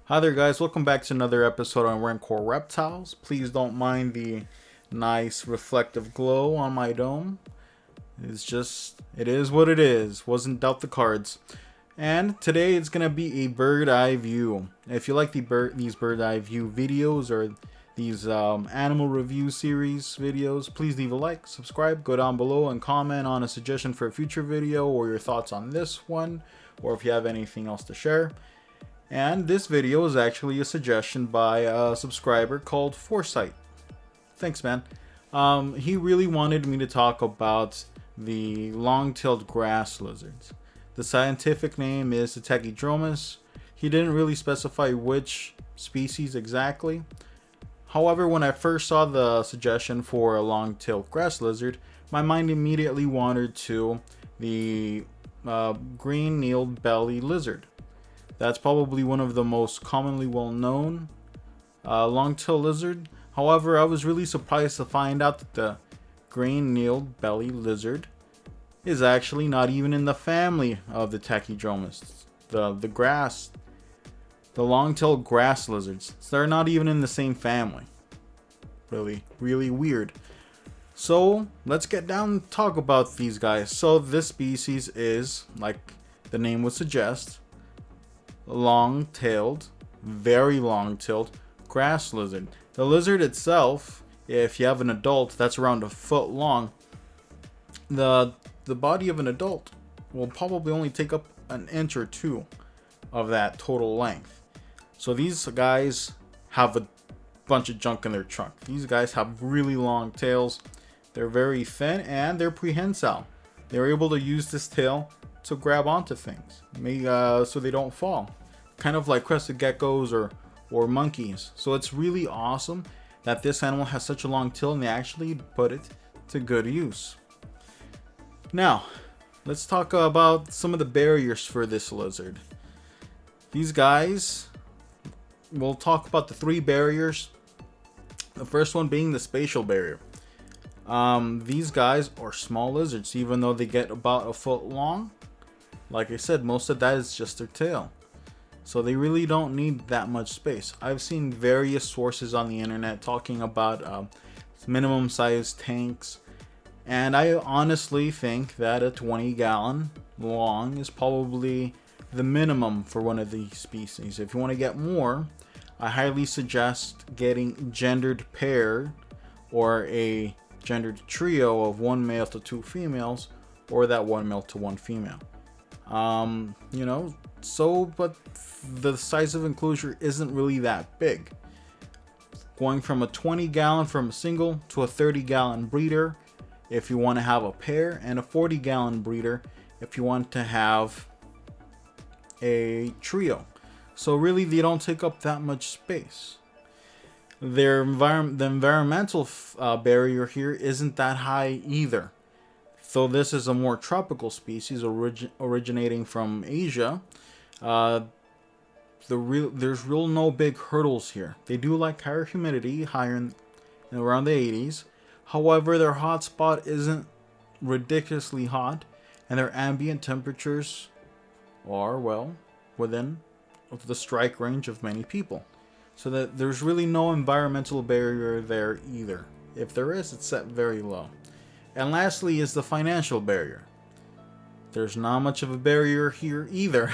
Hi there guys, welcome back to another episode on Rancor Reptiles. Please don't mind the nice reflective glow on my dome. It is what it is. Wasn't dealt the cards. And today it's going to be a bird eye view. If you like these bird eye view videos or these animal review series videos, please leave a like, subscribe, go down below and comment on a suggestion for a future video or your thoughts on this one, or if you have anything else to share. And this video is actually a suggestion by a subscriber called Foresight. Thanks, man. He really wanted me to talk about the long-tailed grass lizards. The scientific name is the Tachydromus. He didn't really specify which species exactly. However, when I first saw the suggestion for a long-tailed grass lizard, my mind immediately wandered to the green-needled belly lizard. That's probably one of the most commonly well-known long-tailed lizard. However, I was really surprised to find out that the green-needled belly lizard is actually not even in the family of the Tachydromus. The long-tailed grass lizards. So they're not even in the same family. Really weird. So let's get down and talk about these guys. So this species is, like the name would suggest, long-tailed, very long-tailed grass lizard. The lizard itself, if you have an adult that's around a foot long, the body of an adult will probably only take up an inch or two of that total length. So these guys have a bunch of junk in their trunk. These guys have really long tails. They're very thin and they're prehensile. They're able to use this tail to grab onto things, so they don't fall, kind of like crested geckos or monkeys. So it's really awesome that this animal has such a long tail and they actually put it to good use. Now let's talk about some of the barriers for this lizard. These guys, we'll talk about the three barriers. The first one being the spatial barrier. These guys are small lizards, even though they get about a foot long. Like I said, most of that is just their tail. So they really don't need that much space. I've seen various sources on the internet talking about minimum size tanks. And I honestly think that a 20-gallon long is probably the minimum for one of these species. If you want to get more, I highly suggest getting gendered pair or a gendered trio of one male to two females, or that one male to one female. But the size of enclosure isn't really that big. Going from a 20-gallon from a single to a 30-gallon breeder if you want to have a pair, and a 40-gallon breeder if you want to have a trio. So really they don't take up that much space. The environmental barrier here isn't that high either. So this is a more tropical species originating from Asia. There's no big hurdles here. They do like higher humidity, higher in around the 80s. However, their hotspot isn't ridiculously hot, and their ambient temperatures are within the strike range of many people. So that there's really no environmental barrier there either. If there is, it's set very low. And lastly is the financial barrier. There's not much of a barrier here either.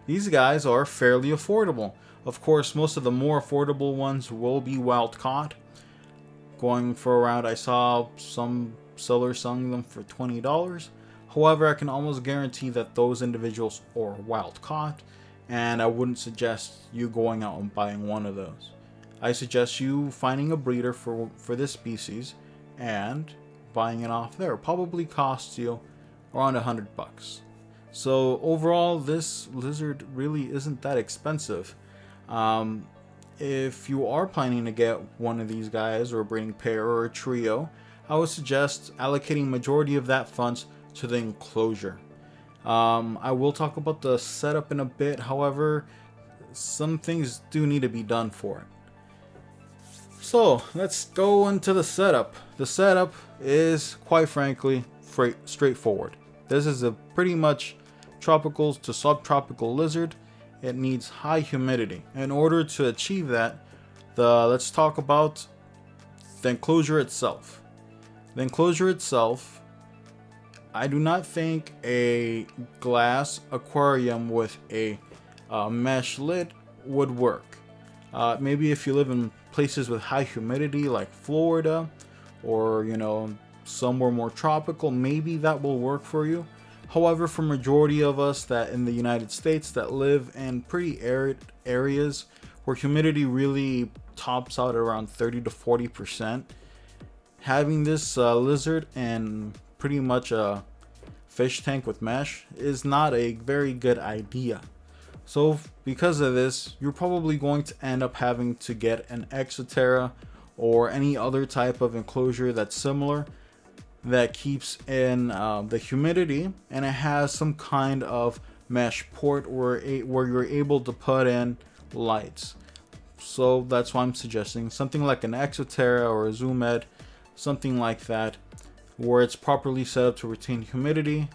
These guys are fairly affordable. Of course, most of the more affordable ones will be wild caught. Going for around, I saw some sellers selling them for $20. However, I can almost guarantee that those individuals are wild caught, and I wouldn't suggest you going out and buying one of those. I suggest you finding a breeder for this species and buying it off there. Probably costs you around $100. So overall, this lizard really isn't that expensive. If you are planning to get one of these guys, or a breeding pair or a trio, I would suggest allocating majority of that funds to the enclosure. I will talk about the setup in a bit. However, some things do need to be done for it. So let's go into the setup. The setup is, quite frankly, straightforward. This is a pretty much tropical to subtropical lizard. it needs high humidity. In order to achieve that, let's talk about the enclosure itself. The enclosure itself, I do not think a glass aquarium with a mesh lid would work. Maybe if you live in places with high humidity like Florida, or somewhere more tropical, maybe that will work for you. However, for majority of us that in the United States that live in pretty arid areas where humidity really tops out around 30 to 40%, having this lizard and pretty much a fish tank with mesh is not a very good idea. So because of this, you're probably going to end up having to get an Exoterra or any other type of enclosure that's similar, that keeps in the humidity, and it has some kind of mesh port where you're able to put in lights. So that's why I'm suggesting something like an Exoterra or a Zoomed, something like that, where it's properly set up to retain humidity,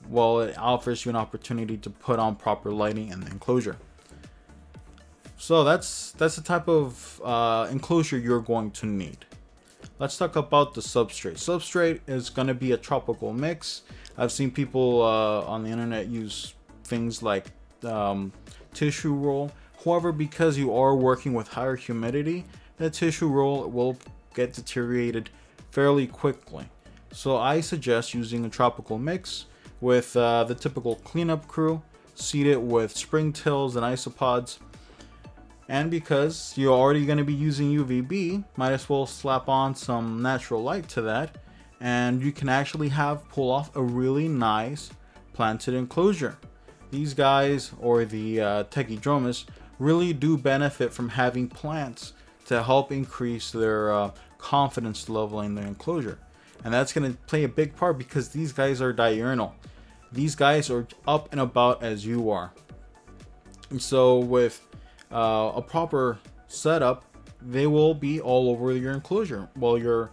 while it offers you an opportunity to put on proper lighting in the enclosure. So that's the type of enclosure you're going to need. Let's talk about the substrate. Substrate is going to be a tropical mix. I've seen people on the internet use things like tissue roll. However, because you are working with higher humidity, the tissue roll will get deteriorated fairly quickly. So I suggest using a tropical mix with the typical cleanup crew, seed it with springtails and isopods. And because you're already going to be using UVB, might as well slap on some natural light to that, and you can actually pull off a really nice planted enclosure. These guys, or the Techidromus, really do benefit from having plants to help increase their confidence level in the enclosure. And that's going to play a big part because these guys are diurnal. These guys are up and about as you are. And so with a proper setup, they will be all over your enclosure. While you're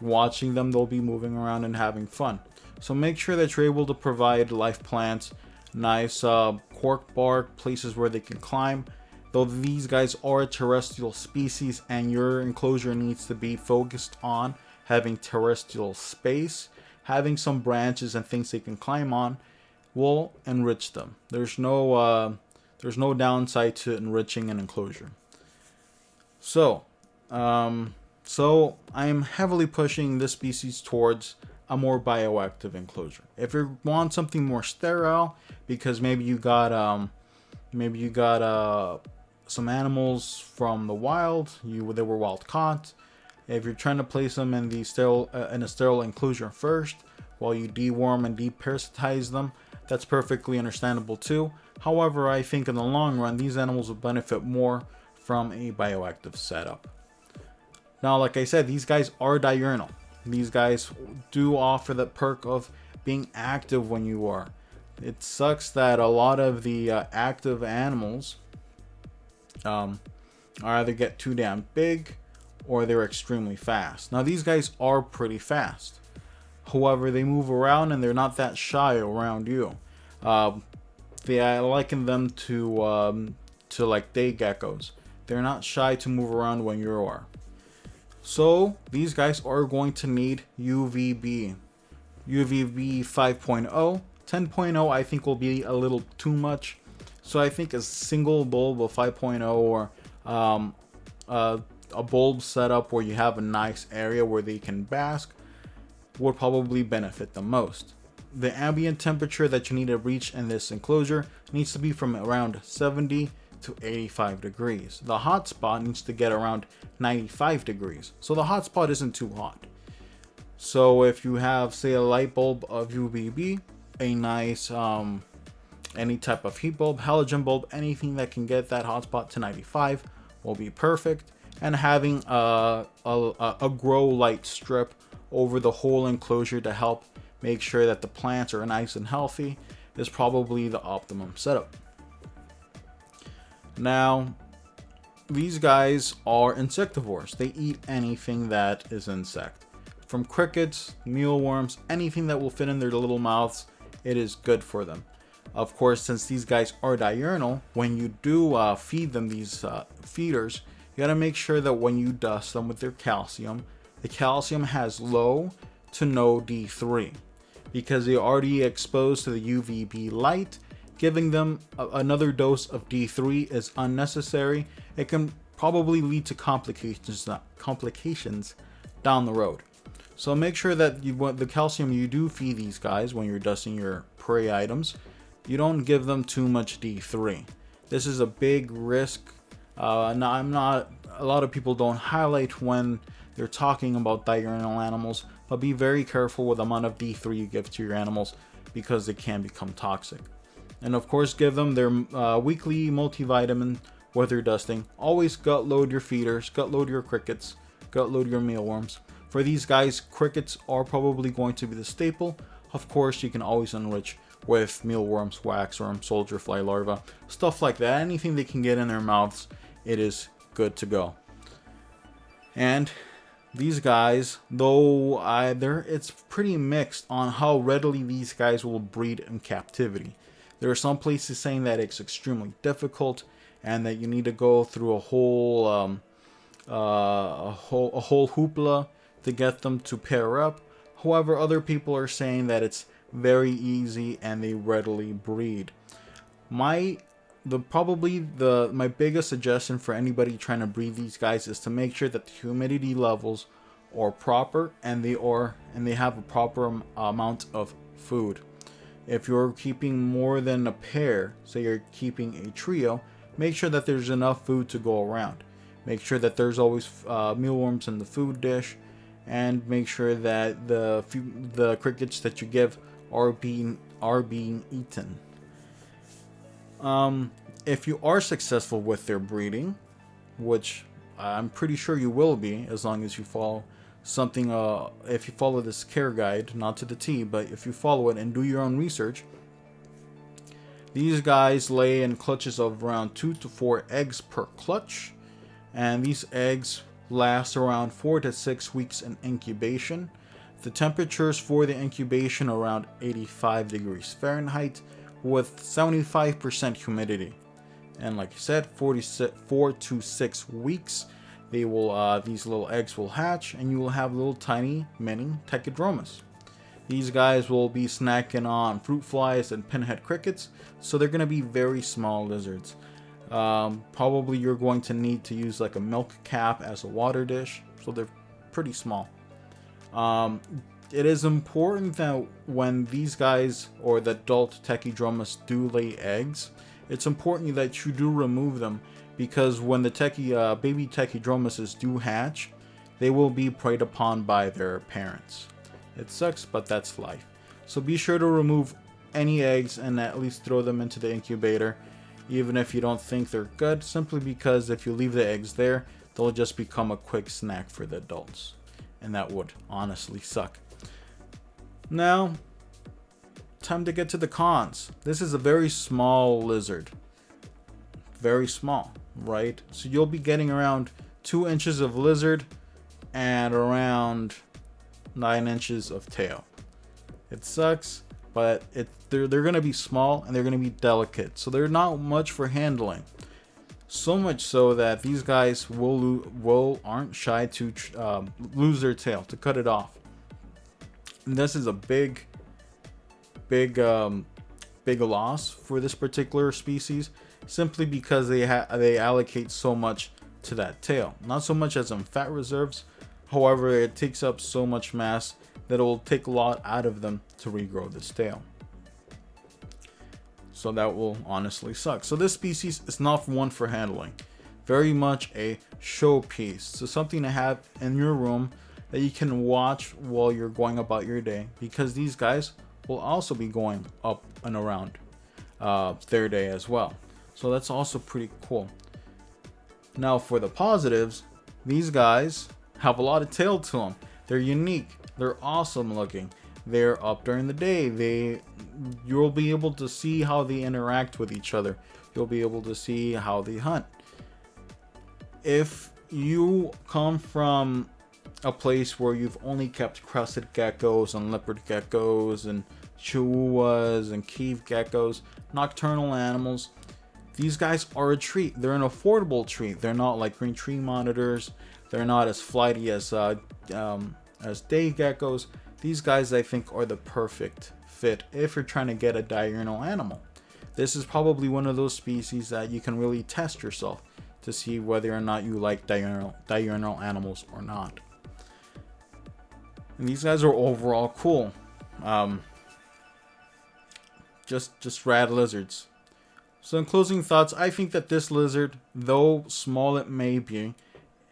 watching them, they'll be moving around and having fun. So make sure that you're able to provide live plants, nice cork bark, places where they can climb. Though these guys are a terrestrial species and your enclosure needs to be focused on having terrestrial space, having some branches and things they can climb on will enrich them. There's no downside to enriching an enclosure. So I'm heavily pushing this species towards a more bioactive enclosure. If you want something more sterile, because maybe you got some animals from the wild, they were wild caught. If you're trying to place them in a sterile enclosure first, while you deworm and deparasitize them, that's perfectly understandable too. However, I think in the long run, these animals will benefit more from a bioactive setup. Now, like I said, these guys are diurnal. These guys do offer the perk of being active when you are. It sucks that a lot of the active animals either get too damn big or they're extremely fast. Now, these guys are pretty fast. However, they move around and they're not that shy around you. I liken them to like day geckos. They're not shy to move around when you are. So these guys are going to need UVB. UVB 5.0. 10.0 I think will be a little too much. So I think a single bulb of 5.0 or a bulb setup where you have a nice area where they can bask would probably benefit the most. The ambient temperature that you need to reach in this enclosure needs to be from around 70 to 85 degrees. The hot spot needs to get around 95 degrees. So the hot spot isn't too hot. So if you have, say, a light bulb of UVB, a nice any type of heat bulb, halogen bulb, anything that can get that hot spot to 95 will be perfect. And having a grow light strip over the whole enclosure to help make sure that the plants are nice and healthy is probably the optimum setup. Now, these guys are insectivores. They eat anything that is insect. From crickets, mealworms, anything that will fit in their little mouths, it is good for them. Of course, since these guys are diurnal, when you do feed them these feeders, you gotta make sure that when you dust them with their calcium, the calcium has low to no D3, because they're already exposed to the UVB light. Giving them another dose of D3 is unnecessary. It can probably lead to complications down the road. So make sure that the calcium you do feed these guys when you're dusting your prey items, you don't give them too much D3. This is a big risk. A lot of people don't highlight when they're talking about diurnal animals, but be very careful with the amount of D3 you give to your animals, because it can become toxic. And of course, give them their weekly multivitamin with their dusting. Always gut load your feeders, gut load your crickets, gut load your mealworms. For these guys, crickets are probably going to be the staple. Of course, you can always enrich with mealworms, waxworm, soldier fly larvae, stuff like that. Anything they can get in their mouths, it is good to go. And these guys, though it's pretty mixed on how readily these guys will breed in captivity. There are some places saying that it's extremely difficult and that you need to go through a whole hoopla to get them to pair up. However, other people are saying that it's very easy and they readily breed. My biggest suggestion for anybody trying to breed these guys is to make sure that the humidity levels are proper and they have a proper amount of food. If you're keeping more than a pair, say you're keeping a trio, make sure that there's enough food to go around. Make sure that there's always mealworms in the food dish, and make sure that the crickets that you give are being eaten. If you are successful with their breeding, which I'm pretty sure you will be, as long as you follow something, if you follow this care guide, not to the T, but if you follow it and do your own research, these guys lay in clutches of around 2 to 4 eggs per clutch, and these eggs last around 4 to 6 weeks in incubation. The temperatures for the incubation are around 85 degrees Fahrenheit with 75% humidity. And like I said, 4 to 6 weeks, these little eggs will hatch, and you will have little tiny mini Techidromas. These guys will be snacking on fruit flies and pinhead crickets, so they're going to be very small lizards. Probably you're going to need to use like a milk cap as a water dish, so they're pretty small. It is important that when these guys or the adult Techidromas do lay eggs, it's important that you do remove them, because when the baby Techidromas do hatch, they will be preyed upon by their parents. It sucks, but that's life. So be sure to remove any eggs and at least throw them into the incubator, even if you don't think they're good, simply because if you leave the eggs there, they'll just become a quick snack for the adults, and that would honestly suck. Now, time to get to the cons. This is a very small lizard. Very small, right? So you'll be getting around 2 inches of lizard and around 9 inches of tail. It sucks, but they're going to be small and they're going to be delicate, so they're not much for handling. So much so that these guys aren't shy to lose their tail, to cut it off. And this is a big loss for this particular species, simply because they allocate so much to that tail. Not so much as in fat reserves, however, it takes up so much mass that it will take a lot out of them to regrow this tail. So that will honestly suck. So this species is not one for handling. Very much a showpiece. So something to have in your room that you can watch while you're going about your day, because these guys will also be going up and around their day as well. So that's also pretty cool. Now for the positives, these guys have a lot of tail to them. They're unique. They're awesome looking. They're up during the day. You'll be able to see how they interact with each other. You'll be able to see how they hunt. If you come from a place where you've only kept crested geckos and leopard geckos and chihuahuas and cave geckos, nocturnal animals. These guys are a treat. They're an affordable treat. They're not like green tree monitors. They're not as flighty as day geckos. These guys, I think, are the perfect fit if you're trying to get a diurnal animal. This is probably one of those species that you can really test yourself to see whether or not you like diurnal animals or not. And these guys are overall cool. Just rad lizards. So in closing thoughts, I think that this lizard, though small it may be,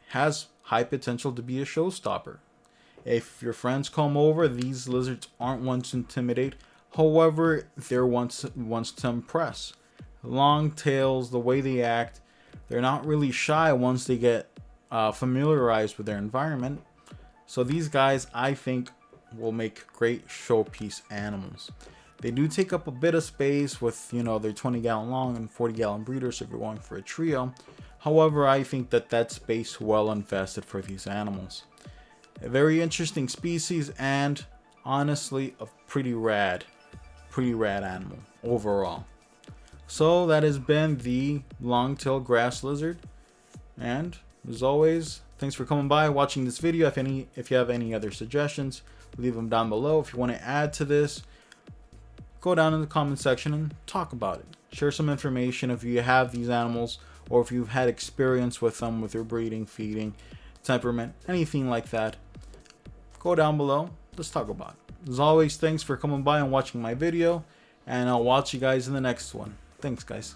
has high potential to be a showstopper. If your friends come over, these lizards aren't ones to intimidate. However, they're ones to impress. Long tails, the way they act, they're not really shy once they get familiarized with their environment. So these guys, I think, will make great showpiece animals. They do take up a bit of space with, their 20-gallon long and 40-gallon breeders if you're going for a trio. However, I think that that's space well invested for these animals. A very interesting species and honestly a pretty rad animal overall. So that has been the long-tailed grass lizard. And as always, thanks for coming by, watching this video. If you have any other suggestions, leave them down below. If you want to add to this, go down in the comment section and talk about it. Share some information if you have these animals or if you've had experience with them, with your breeding, feeding, temperament, anything like that. Go down below. Let's talk about it. As always, thanks for coming by and watching my video, and I'll watch you guys in the next one. Thanks, guys.